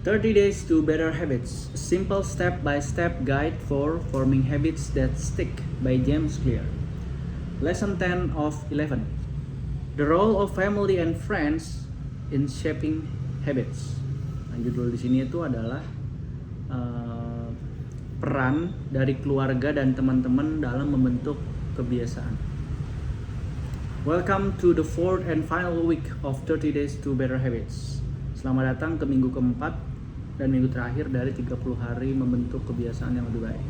30 Days to Better Habits, a simple step-by-step guide for forming habits that stick by James Clear. Lesson 10 of 11. The role of family and friends in shaping habits. Nah, judul di sini itu adalah peran dari keluarga dan teman-teman dalam membentuk kebiasaan. Welcome to the fourth and final week of 30 Days to Better Habits. Selamat datang ke minggu keempat dan minggu terakhir dari 30 hari membentuk kebiasaan yang lebih baik.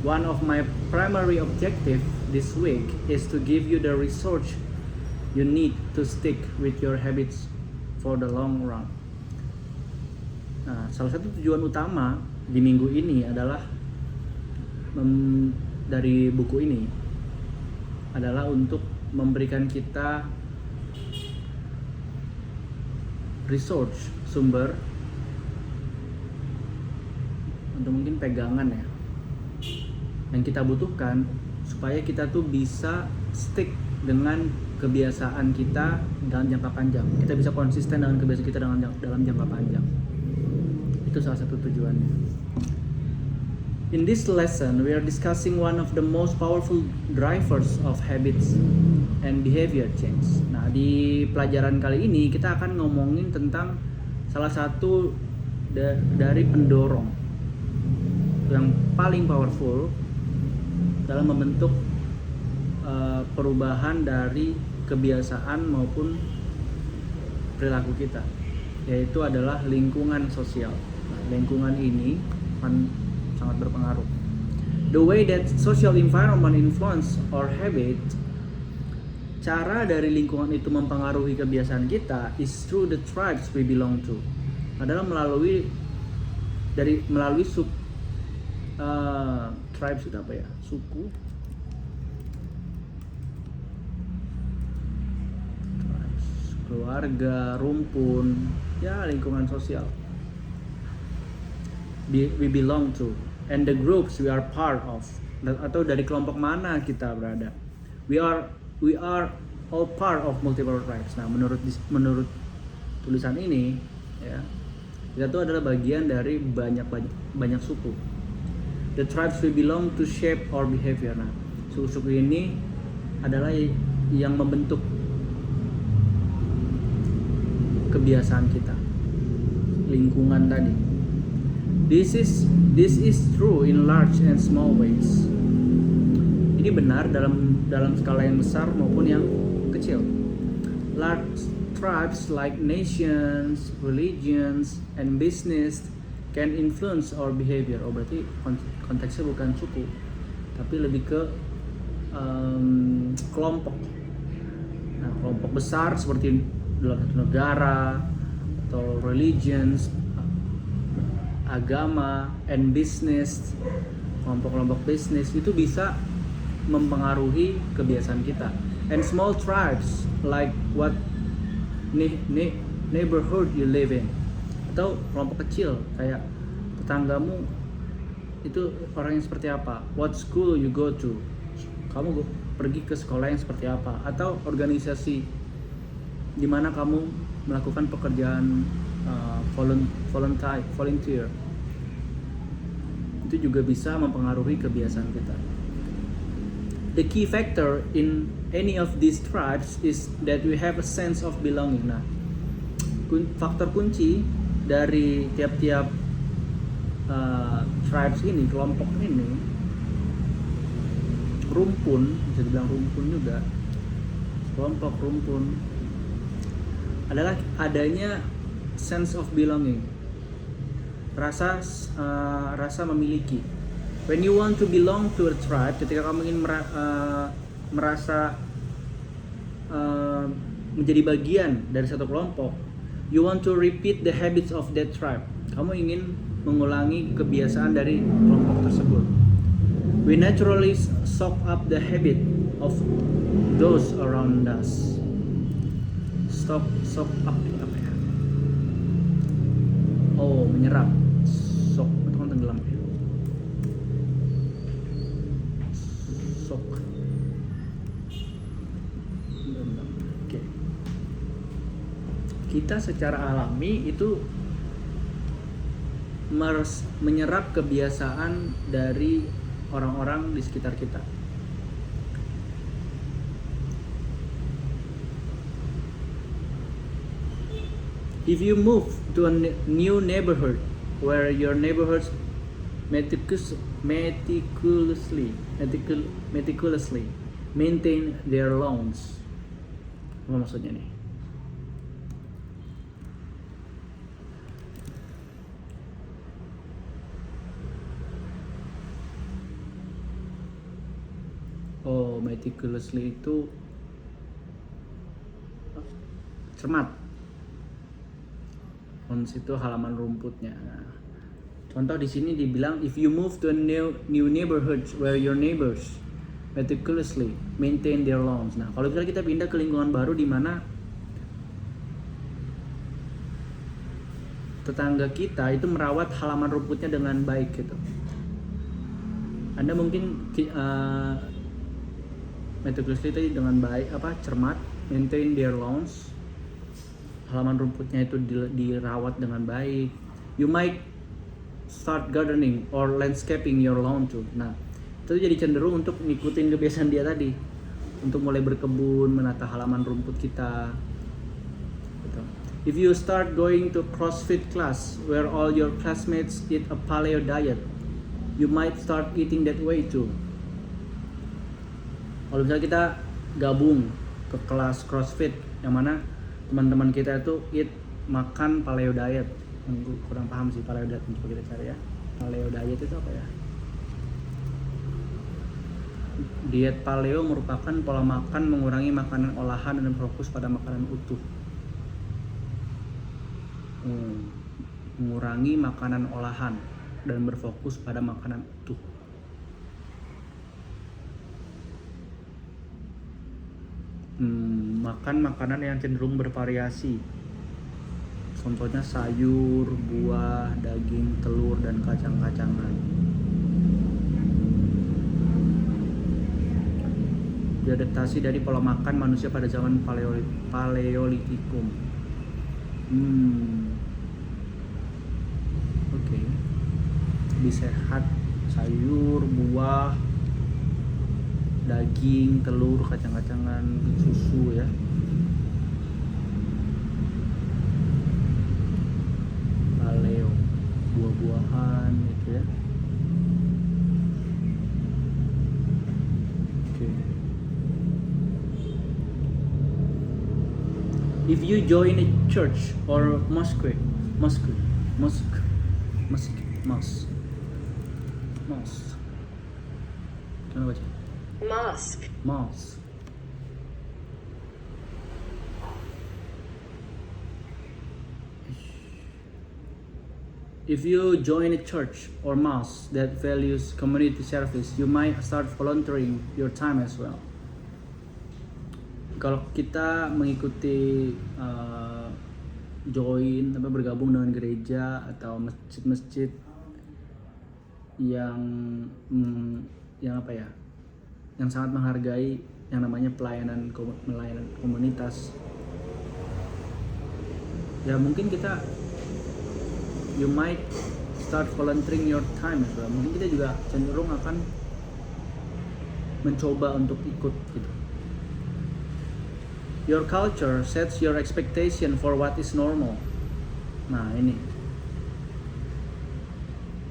One of my primary objective this week is to give you the resource you need to stick with your habits for the long run. Nah, salah satu tujuan utama di minggu ini adalah dari buku ini adalah untuk memberikan kita resource, sumber atau mungkin pegangan ya yang kita butuhkan supaya kita tuh bisa stick dengan kebiasaan kita dalam jangka panjang. Kita bisa konsisten dengan kebiasaan kita dalam jangka panjang. Itu salah satu tujuannya. In this lesson, we are discussing one of the most powerful drivers of habits and behavior change. Nah, di pelajaran kali ini kita akan ngomongin tentang salah satu dari pendorong yang paling powerful dalam membentuk perubahan dari kebiasaan maupun perilaku kita, yaitu adalah lingkungan sosial. Nah, lingkungan ini sangat berpengaruh. The way that social environment influence our habit, cara dari lingkungan itu mempengaruhi kebiasaan kita is through the tribes we belong to. Adalah melalui tribes itu apa ya? Suku. Tribes, keluarga, rumpun, ya lingkungan sosial. We belong to and the groups we are part of, atau dari kelompok mana kita berada. We are all part of multiple tribes. Nah, menurut tulisan ini ya, kita tuh adalah bagian dari banyak suku. The tribes we belong to shape our behavior. Nah, suku-suku ini adalah yang membentuk kebiasaan kita, lingkungan tadi. This is true in large and small ways. Ini benar dalam skala yang besar maupun yang kecil. Large tribes like nations, religions, and business can influence our behavior. Oh, berarti konteksnya bukan suku, tapi lebih ke kelompok. Nah, kelompok besar seperti dalam satu negara atau religions, agama, and business, kelompok-kelompok bisnis itu bisa mempengaruhi kebiasaan kita. And small tribes like what neighborhood you live in, atau kelompok kecil kayak tetanggamu itu orang yang seperti apa, what school you go to, kamu pergi ke sekolah yang seperti apa, atau organisasi di mana kamu melakukan pekerjaan volunteer, itu juga bisa mempengaruhi kebiasaan kita. The key factor in any of these tribes is that we have a sense of belonging. Nah, faktor kunci dari tiap-tiap tribes ini, kelompok ini, rumpun, bisa dibilang rumpun juga, kelompok rumpun, adalah adanya sense of belonging, rasa memiliki. When you want to belong to a tribe, ketika kamu ingin merasa menjadi bagian dari satu kelompok, you want to repeat the habits of that tribe. Kamu ingin mengulangi kebiasaan dari kelompok tersebut. We naturally soak up the habit of those around us. Soak up apa ya? Oh, menyerap. Soak itu kan tenggelam ya. Soak. Oke. Kita secara alami itu menyerap kebiasaan dari orang-orang di sekitar kita. If you move to a new neighborhood where your neighborhoods meticulously maintain their lawns. Apa maksudnya nih? Oh, meticulously itu cermat. Lawns itu halaman rumputnya. Nah, contoh di sini dibilang if you move to a new neighborhoods where your neighbors meticulously maintain their lawns. Nah, kalau misalnya kita pindah ke lingkungan baru di mana tetangga kita itu merawat halaman rumputnya dengan baik gitu. Anda mungkin meticulously itu dengan baik cermat, maintain their lawns. Halaman rumputnya itu dirawat dengan baik. You might start gardening or landscaping your lawn too. Nah, itu jadi cenderung untuk ngikutin kebiasaan dia tadi, untuk mulai berkebun, menata halaman rumput kita. Gitu. If you start going to CrossFit class where all your classmates eat a paleo diet, you might start eating that way too. Kalau misalnya kita gabung ke kelas CrossFit yang mana teman-teman kita itu makan paleo diet. Gue kurang paham sih paleo diet, coba kita cari ya. Paleo diet itu apa ya? Diet paleo merupakan pola makan mengurangi makanan olahan dan fokus pada makanan utuh. Mengurangi makanan olahan dan berfokus pada makanan utuh. Makan makanan yang cenderung bervariasi. Contohnya sayur, buah, daging, telur, dan kacang-kacangan. Diadaptasi dari pola makan manusia pada zaman Paleolitikum. Oke. Lebih sehat, sayur, buah, daging, telur, kacang-kacangan, susu ya. Paleo, buah-buahan gitu ya. Oke. If you join a church or mosque. Gimana baca? Mosque. If you join a church or mosque that values community service, you might start volunteering your time as well. Kalau kita mengikuti bergabung dengan gereja atau masjid-masjid yang yang sangat menghargai yang namanya pelayanan komunitas, ya mungkin you might start volunteering your time as well. Mungkin kita juga cenderung akan mencoba untuk ikut gitu. Your culture sets your expectation for what is normal. Nah ini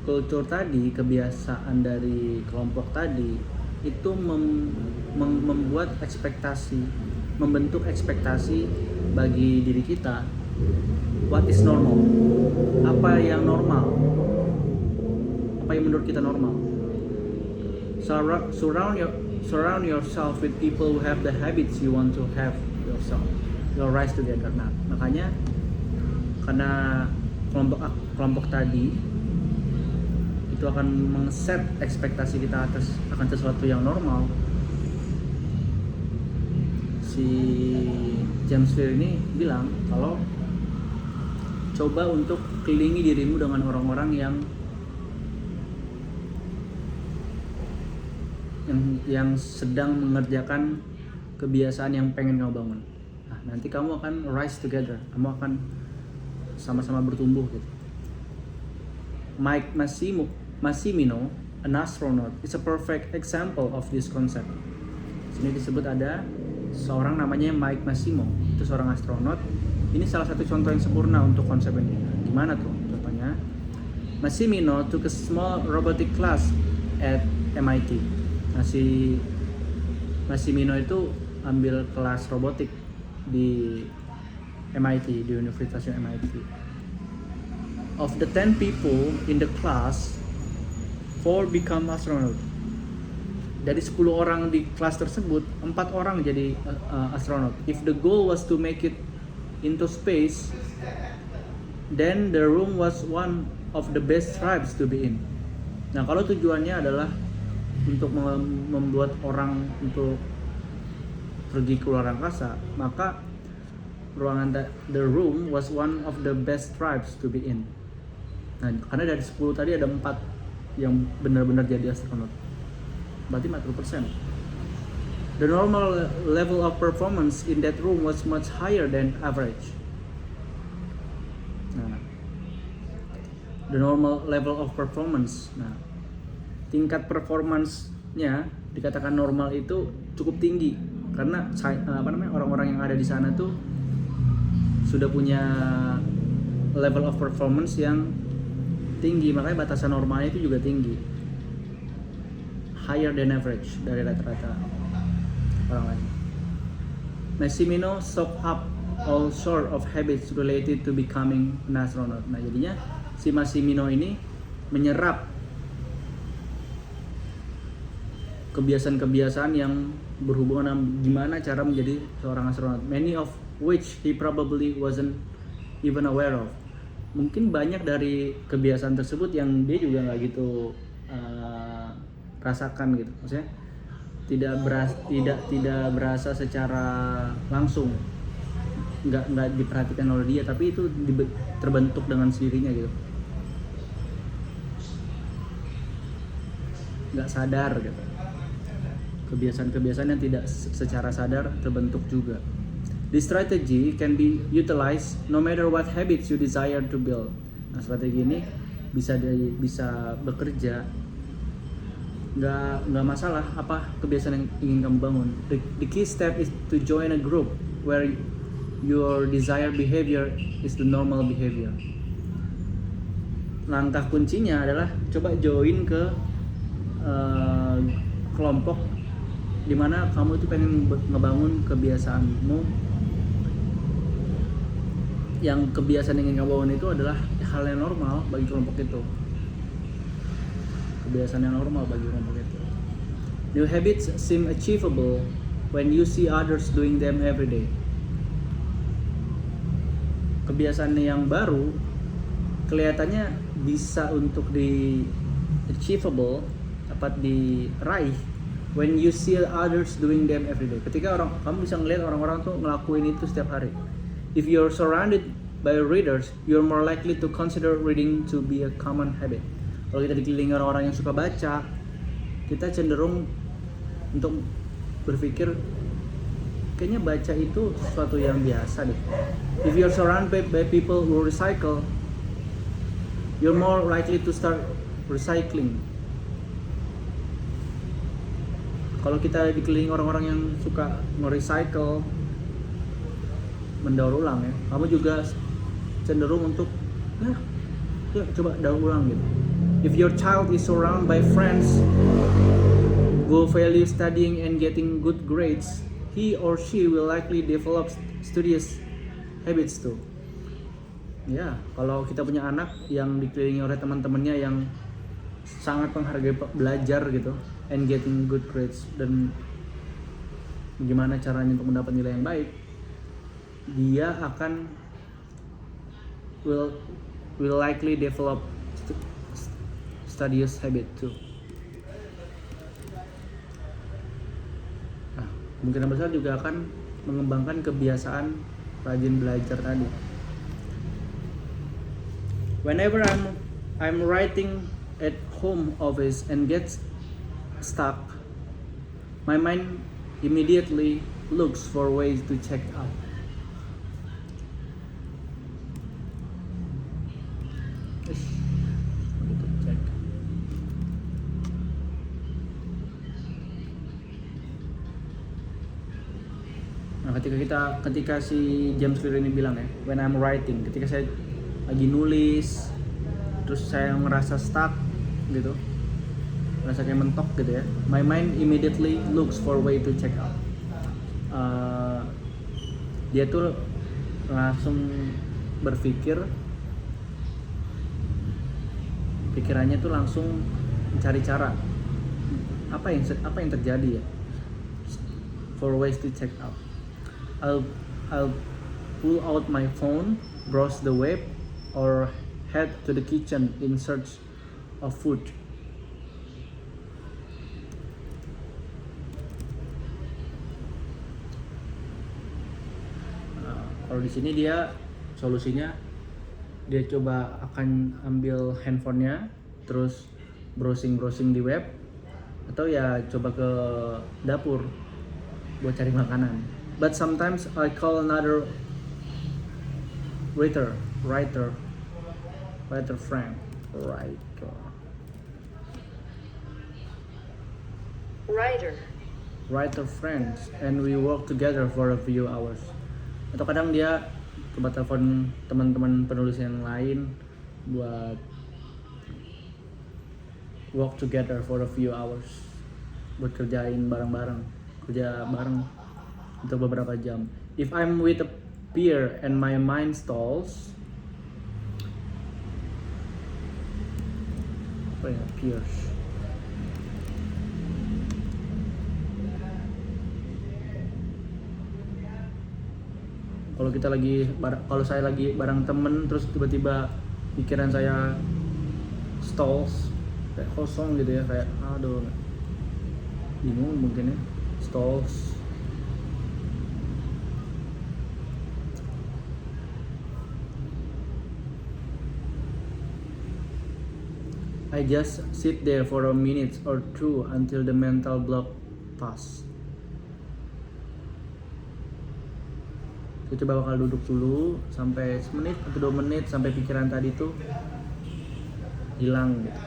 kultur tadi, kebiasaan dari kelompok tadi itu membuat membentuk ekspektasi bagi diri kita. What is normal? Apa yang normal? Apa yang menurut kita normal? Surround yourself with people who have the habits you want to have yourself. You'll rise together. Nah, makanya karena kelompok tadi itu akan meng-set ekspektasi kita akan sesuatu yang normal. Si James Clear ini bilang kalau coba untuk kelilingi dirimu dengan orang-orang yang sedang mengerjakan kebiasaan yang pengen kamu bangun. Nah, nanti kamu akan rise together, kamu akan sama-sama bertumbuh gitu. Mike Massimino, an astronaut, is a perfect example of this concept. Sini disebut ada seorang namanya Mike Massimo, itu seorang astronot. Ini salah satu contoh yang sempurna untuk konsep ini. Gimana tuh contohnya? Massimino took a small robotic class at MIT. Nah, si Massimino itu ambil kelas robotik di MIT, di Universitas MIT. Of the 10 people in the class, 4 become astronaut. Dari 10 orang di kelas tersebut, 4 orang jadi astronot. If the goal was to make it into space, then the room was one of the best tribes to be in. Nah, kalau tujuannya adalah untuk membuat orang untuk pergi ke luar angkasa, maka ruangan the room was one of the best tribes to be in. Nah, karena dari 10 tadi ada 4 yang benar-benar jadi astronot. Berarti 40%. The normal level of performance in that room was much higher than average. Nah, the normal level of performance. Nah, tingkat performance-nya dikatakan normal itu cukup tinggi karena orang-orang yang ada di sana tuh sudah punya level of performance yang tinggi, makanya batasan normalnya itu juga tinggi, higher than average dari rata-rata orang lain. Massimino soaked up all sort of habits related to becoming an astronaut. Nah, jadinya si Massimino ini menyerap kebiasaan-kebiasaan yang berhubungan dengan gimana cara menjadi seorang astronot, many of which he probably wasn't even aware of. Mungkin banyak dari kebiasaan tersebut yang dia juga nggak gitu rasakan gitu, maksudnya tidak berasa secara langsung, nggak diperhatikan oleh dia, tapi itu terbentuk dengan sendirinya gitu, nggak sadar gitu. Kebiasaan-kebiasaan yang tidak secara sadar terbentuk juga. This strategy can be utilized no matter what habits you desire to build. Nah, strategi ini bisa bekerja, nggak masalah apa kebiasaan yang ingin kamu bangun. The key step is to join a group where your desired behavior is the normal behavior. Langkah kuncinya adalah coba join ke kelompok dimana kamu itu pengen ngebangun kebiasaanmu, yang kebiasaan yang ingin kamu bangun itu adalah hal yang normal bagi kelompok itu. Kebiasaan yang normal bagi kelompok itu. New habits seem achievable when you see others doing them every day. Kebiasaan yang baru kelihatannya bisa untuk achievable, dapat diraih when you see others doing them every day. Ketika kamu bisa ngelihat orang-orang tuh ngelakuin itu setiap hari. If you're surrounded by readers, you're more likely to consider reading to be a common habit. Kalau kita dikelilingi orang-orang yang suka baca, kita cenderung untuk berpikir kayaknya baca itu sesuatu yang biasa deh. If you're surrounded by people who recycle, you're more likely to start recycling. Kalau kita dikelilingi orang-orang yang suka nge-recycle, mendaur ulang ya, kamu juga cenderung untuk ya coba daur ulang gitu. If your child is surrounded by friends who value studying and getting good grades, he or she will likely develop studious habits too. Ya, kalau kita punya anak yang dikelilingi oleh teman-temannya yang sangat menghargai belajar gitu, and getting good grades, dan gimana caranya untuk mendapat nilai yang baik, dia akan will likely develop studious habit too. Nah, kemungkinan besar juga akan mengembangkan kebiasaan rajin belajar tadi. Whenever I'm writing at home office and gets stuck, my mind immediately looks for ways to check out. Nah, ketika si James Clear ini bilang ya, when I'm writing, ketika saya lagi nulis, terus saya ngerasa stuck gitu, ngerasa kayak mentok gitu ya, my mind immediately looks for way to check out. Dia tuh langsung berpikir, pikirannya tuh langsung mencari cara apa yang terjadi ya, for ways to check out. I'll pull out my phone, browse the web, or head to the kitchen in search of food. Kalau di sini dia solusinya, dia coba akan ambil handphonenya, terus browsing di web, atau ya coba ke dapur buat cari makanan. But sometimes I call another writer friend, writer friends, and we work together for a few hours. Atau kadang dia coba telepon teman-teman penulis yang lain buat work together for a few hours, buat kerja bareng untuk beberapa jam. If I'm with a peer and my mind stalls, apa ya, peers? Kalau saya lagi bareng temen, terus tiba-tiba pikiran saya stalls, kayak kosong gitu ya, kayak aduh, bingung mungkin ya, stalls. I just sit there for a minute or two until the mental block pass. Saya coba bakal duduk dulu sampai semenit atau 2 menit sampai pikiran tadi tuh hilang gitu.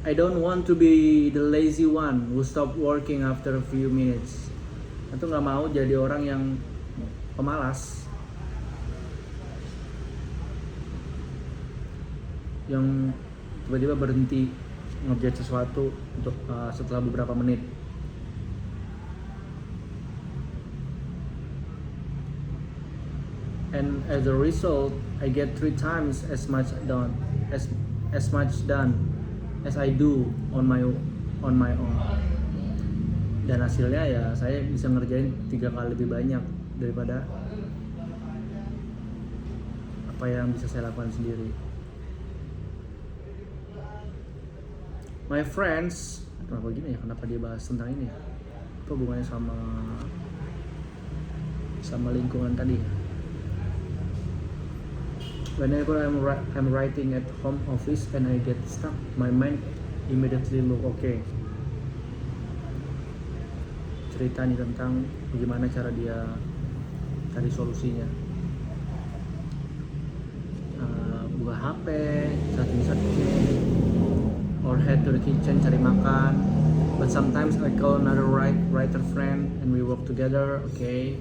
I don't want to be the lazy one who stop working after a few minutes. Aku nggak mau jadi orang yang pemalas, yang tiba-tiba berhenti ngerjain sesuatu untuk setelah beberapa menit. And as a result, I get 3 times as much done as I do on my own. Dan hasilnya ya saya bisa ngerjain 3 kali lebih banyak daripada apa yang bisa saya lakukan sendiri. My friends, kenapa gini ya? Kenapa dia bahas tentang ini? Apa hubungannya sama lingkungan tadi? Whenever I'm writing at home office and I get stuck, my mind immediately look okay. Cerita nih tentang bagaimana cara dia cari solusinya. Buka HP, searching, or head to the kitchen cari makan. But sometimes I call another writer friend and we work together. Okay.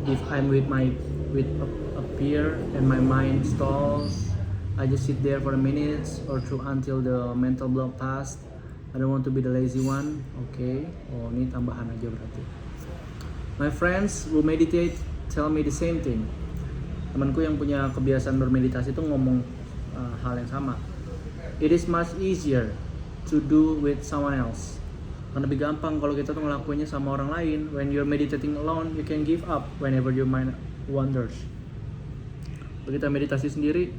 If I'm with a peer and my mind stalls, I just sit there for a minute or two until the mental block passed. I don't want to be the lazy one. Okay. Oh, ini tambahan aja berarti. My friends who meditate tell me the same thing. Temanku yang punya kebiasaan bermeditasi itu ngomong hal yang sama. It is much easier to do with someone else. Karena lebih gampang kalau kita tuh ngelakuinnya sama orang lain. When you're meditating alone, you can give up whenever your mind wanders. Kalau kita meditasi sendiri,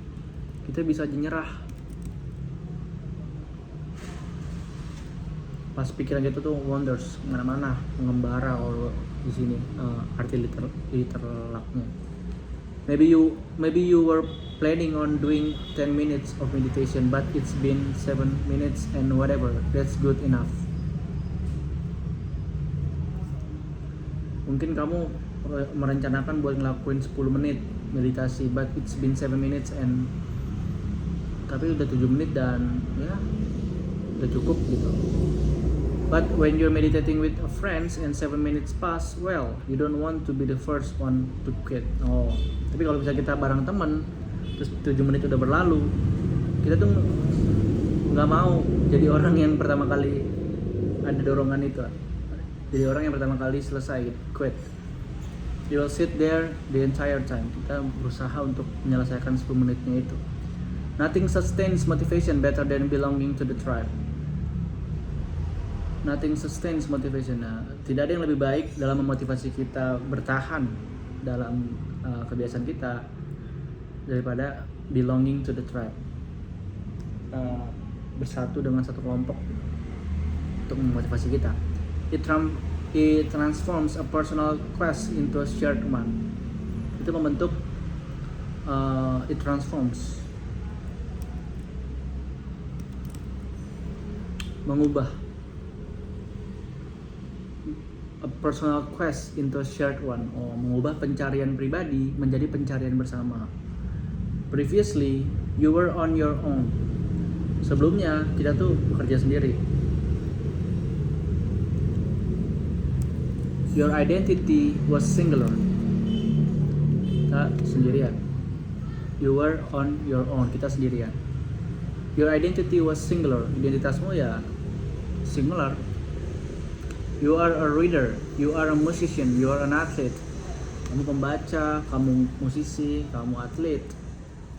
kita bisa nyerah. Pas pikiran kita tuh wanders, kemana-mana, mengembara kalau di sini arti literalnya. Maybe you were planning on doing 10 minutes of meditation, but it's been 7 minutes and whatever, that's good enough. Mungkin kamu merencanakan buat ngelakuin 10 menit meditasi, but it's been 7 minutes and tapi udah 7 menit dan ya udah cukup gitu. But when you're meditating with a friends and 7 minutes pass, well, you don't want to be the first one to quit. Oh, tapi kalau bisa kita bareng temen, terus 7 menit udah berlalu, kita tuh nggak mau jadi orang yang pertama kali ada dorongan itu, jadi orang yang pertama kali selesai gitu, quit. You will sit there the entire time. Kita berusaha untuk menyelesaikan 10 menitnya itu. Nothing sustains motivation better than belonging to the tribe. Nothing sustains motivation. Nah, tidak ada yang lebih baik dalam memotivasi kita bertahan dalam kebiasaan kita daripada belonging to the tribe. Bersatu dengan satu kelompok untuk memotivasi kita. It transforms a personal quest into a shared one. Itu membentuk it transforms, mengubah a personal quest into a shared one. Mengubah pencarian pribadi menjadi pencarian bersama. Previously, you were on your own. Sebelumnya kita tuh bekerja sendiri. Your identity was singular. Kita sendirian. You were on your own. Kita sendirian. Your identity was singular. Identitasmu ya singular. You are a reader, you are a musician, you are an athlete. Kamu pembaca, kamu musisi, kamu atlet.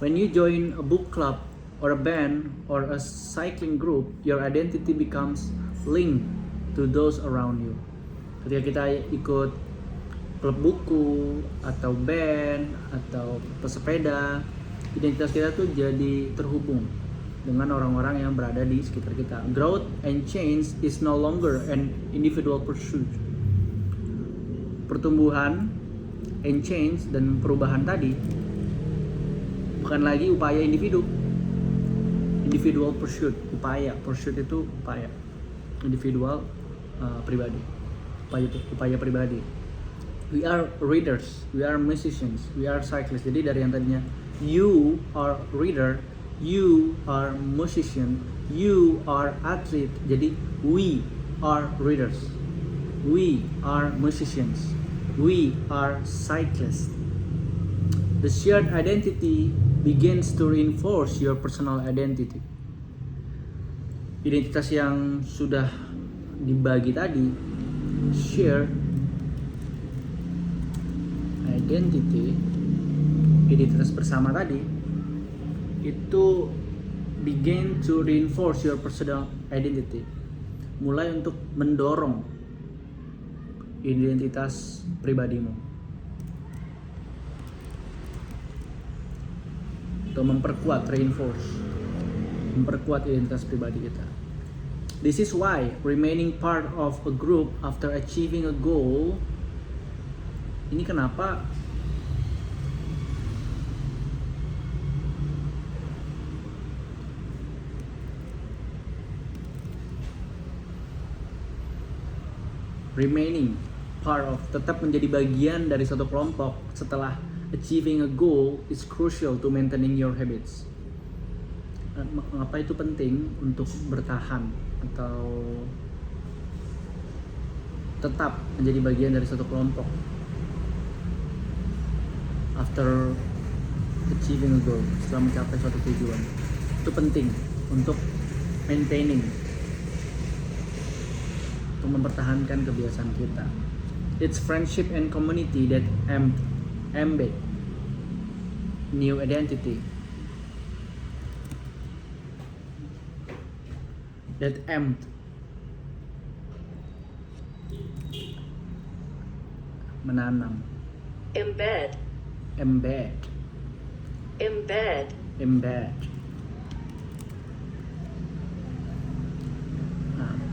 When you join a book club or a band or a cycling group, your identity becomes linked to those around you. Ketika kita ikut klub buku atau band atau pesepeda, identitas kita tuh jadi terhubung dengan orang-orang yang berada di sekitar kita. Growth and change is no longer an individual pursuit. Pertumbuhan and change dan perubahan tadi bukan lagi upaya individu. Individual pursuit, upaya. Pursuit itu upaya. Individual pribadi. Upaya pribadi. We are readers, we are musicians, we are cyclists. Jadi dari yang tadinya you are reader, you are musician, you are athlete. Jadi we are readers, we are musicians, we are cyclists. The shared identity begins to reinforce your personal identity. Identitas yang sudah dibagi tadi, shared identity, identitas bersama tadi, itu begin to reinforce your personal identity, mulai untuk mendorong identitas pribadimu atau memperkuat, memperkuat identitas pribadi kita. This is why remaining part of a group after achieving a goal, ini kenapa remaining part of, tetap menjadi bagian dari suatu kelompok setelah achieving a goal is crucial to maintaining your habits. Mengapa itu penting untuk bertahan atau tetap menjadi bagian dari suatu kelompok after achieving a goal, setelah mencapai suatu tujuan? Itu penting untuk maintaining, untuk mempertahankan kebiasaan kita. It's friendship and community that embed new identity. That menanam. Embed.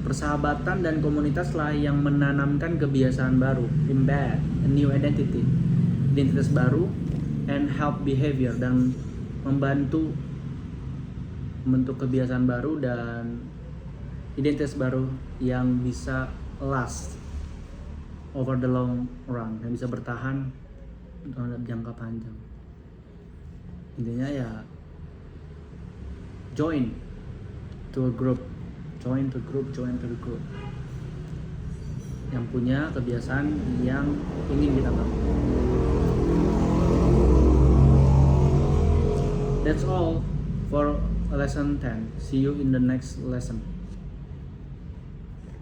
Persahabatan dan komunitas lah yang menanamkan kebiasaan baru, embed a new identity, identitas baru, and help behavior, dan membantu membentuk kebiasaan baru dan identitas baru yang bisa last over the long run, yang bisa bertahan dalam jangka panjang. Intinya ya join to a group join the group. Yang punya kebiasaan yang ingin kita bangun. That's all for lesson 10. See you in the next lesson.